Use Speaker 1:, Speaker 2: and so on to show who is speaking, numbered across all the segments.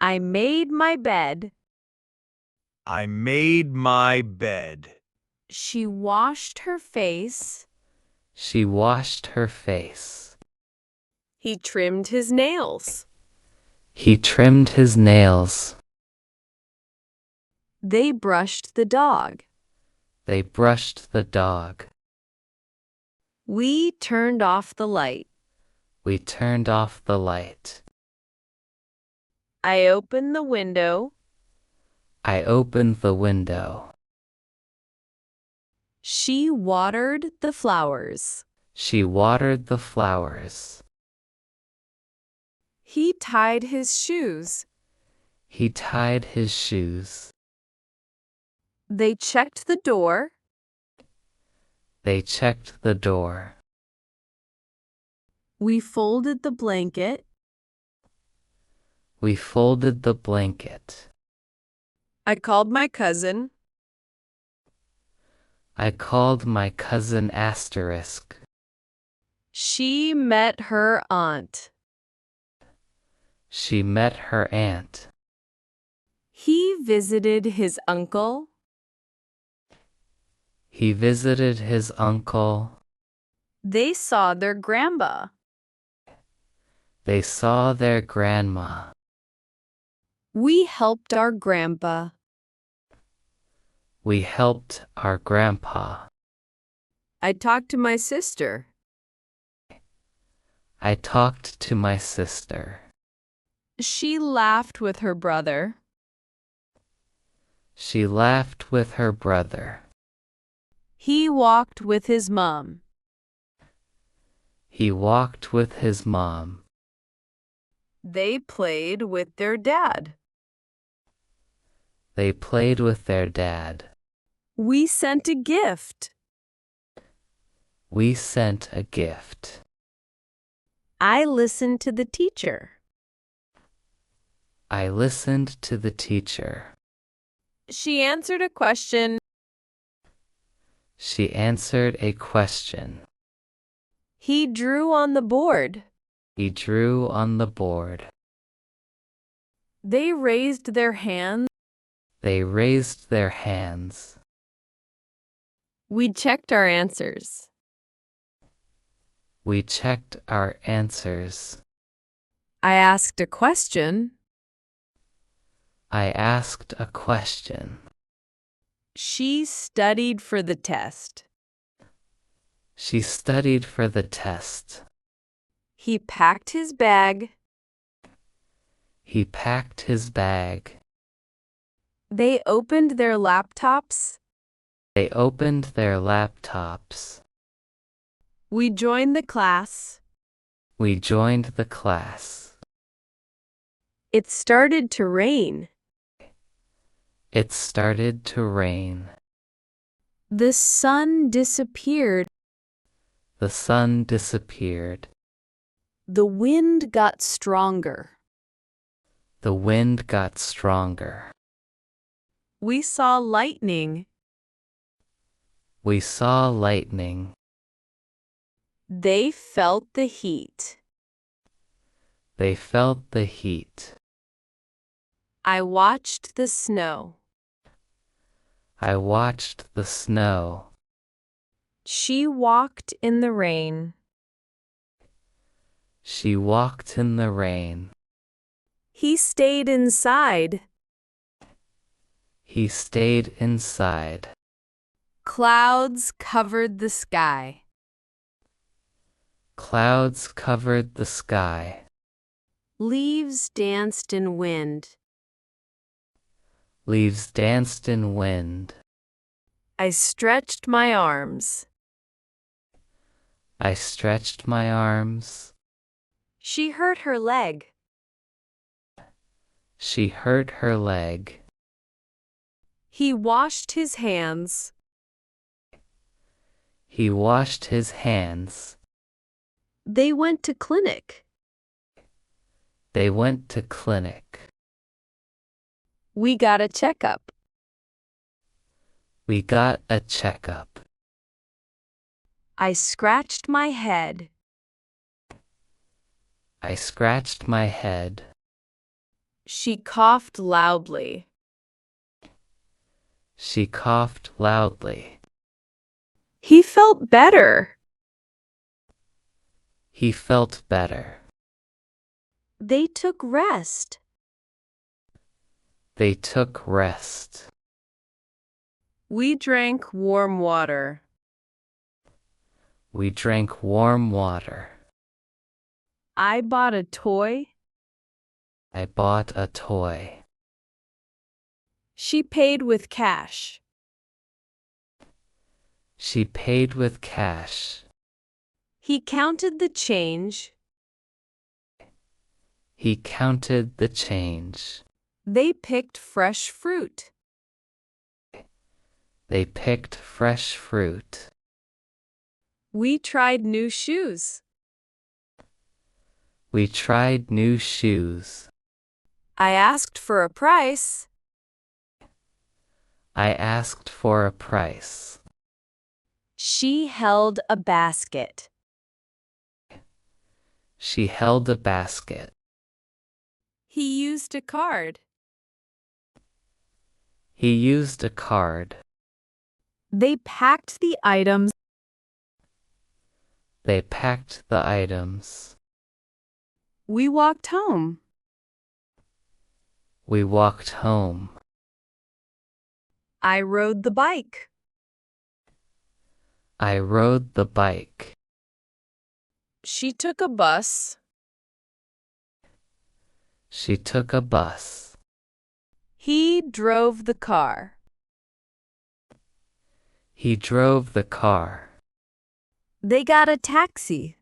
Speaker 1: I made my bed.
Speaker 2: I made my bed.
Speaker 1: She washed her face.
Speaker 3: She washed her face.
Speaker 1: He trimmed his nails.
Speaker 3: He trimmed his nails.
Speaker 1: They brushed the dog.
Speaker 3: They brushed the dog.
Speaker 1: We turned off the light.
Speaker 3: We turned off the light.
Speaker 1: I opened the window.
Speaker 3: I opened the window.
Speaker 1: She watered the flowers.
Speaker 3: She watered the flowers.
Speaker 1: He tied his shoes.
Speaker 3: He tied his shoes.
Speaker 1: They checked the door.
Speaker 3: They checked the door.
Speaker 1: We folded the blanket.
Speaker 3: We folded the blanket.
Speaker 1: I called my cousin.
Speaker 3: I called my cousin asterisk.
Speaker 1: She met her aunt.
Speaker 3: She met her aunt.
Speaker 1: He visited his uncle.
Speaker 3: He visited his uncle.
Speaker 1: They saw their grandma.
Speaker 3: They saw their grandma.
Speaker 1: We helped our grandpa.
Speaker 3: We helped our grandpa.
Speaker 1: I talked to my sister.
Speaker 3: I talked to my sister.
Speaker 1: She laughed with her brother.
Speaker 3: She laughed with her brother.
Speaker 1: He walked with his mom.
Speaker 3: He walked with his mom.
Speaker 1: They played with their dad.
Speaker 3: They played with their dad.
Speaker 1: We sent a gift.
Speaker 3: We sent a gift.
Speaker 1: I listened to the teacher.
Speaker 3: I listened to the teacher.
Speaker 1: She answered a question.
Speaker 3: She answered a question.
Speaker 1: He drew on the board.
Speaker 3: He drew on the board.
Speaker 1: They raised their hands.
Speaker 3: They raised their hands.
Speaker 1: We checked our answers.
Speaker 3: We checked our answers.
Speaker 1: I asked a question.
Speaker 3: I asked a question.
Speaker 1: She studied for the test.
Speaker 3: She studied for the test.
Speaker 1: He packed his bag.
Speaker 3: He packed his bag.
Speaker 1: They opened their laptops.
Speaker 3: They opened their laptops.
Speaker 1: We joined the class.
Speaker 3: We joined the class.
Speaker 1: It started to rain.
Speaker 3: It started to rain.
Speaker 1: The sun disappeared.
Speaker 3: The sun disappeared.
Speaker 1: The wind got stronger.
Speaker 3: The wind got stronger.
Speaker 1: We saw lightning.
Speaker 3: We saw lightning.
Speaker 1: They felt the heat.
Speaker 3: They felt the heat.
Speaker 1: I watched the snow.
Speaker 3: I watched the snow.
Speaker 1: She walked in the rain.
Speaker 3: She walked in the rain.
Speaker 1: He stayed inside.
Speaker 3: He stayed inside.
Speaker 1: Clouds covered the sky.
Speaker 3: Clouds covered the sky.
Speaker 1: Leaves danced in wind.
Speaker 3: Leaves danced in wind.
Speaker 1: I stretched my arms.
Speaker 3: I stretched my arms.
Speaker 1: She hurt her leg.
Speaker 3: She hurt her leg.
Speaker 1: He washed his hands.
Speaker 3: He washed his hands.
Speaker 1: They went to clinic.
Speaker 3: They went to clinic.
Speaker 1: We got a checkup.
Speaker 3: We got a checkup.
Speaker 1: I scratched my head.
Speaker 3: I scratched my head.
Speaker 1: She coughed loudly.
Speaker 3: She coughed loudly.
Speaker 1: He felt better.
Speaker 3: He felt better.
Speaker 1: They took rest.
Speaker 3: They took rest.
Speaker 1: We drank warm water.
Speaker 3: We drank warm water.
Speaker 1: I bought a toy.
Speaker 3: I bought a toy.
Speaker 1: She paid with cash.
Speaker 3: She paid with cash.
Speaker 1: He counted the change.
Speaker 3: He counted the change.
Speaker 1: They picked fresh fruit.
Speaker 3: They picked fresh fruit.
Speaker 1: We tried new shoes.
Speaker 3: We tried new shoes.
Speaker 1: I asked for a price.
Speaker 3: I asked for a price.
Speaker 1: She held a basket.
Speaker 3: She held a basket.
Speaker 1: He used a card.
Speaker 3: He used a card.
Speaker 1: They packed the items.
Speaker 3: They packed the items.
Speaker 1: We walked home.
Speaker 3: We walked home.
Speaker 1: I rode the bike.
Speaker 3: I rode the bike.
Speaker 1: She took a bus.
Speaker 3: She took a bus.
Speaker 1: He drove the car.
Speaker 3: He drove the car.
Speaker 1: They got a taxi.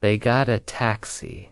Speaker 3: They got a taxi.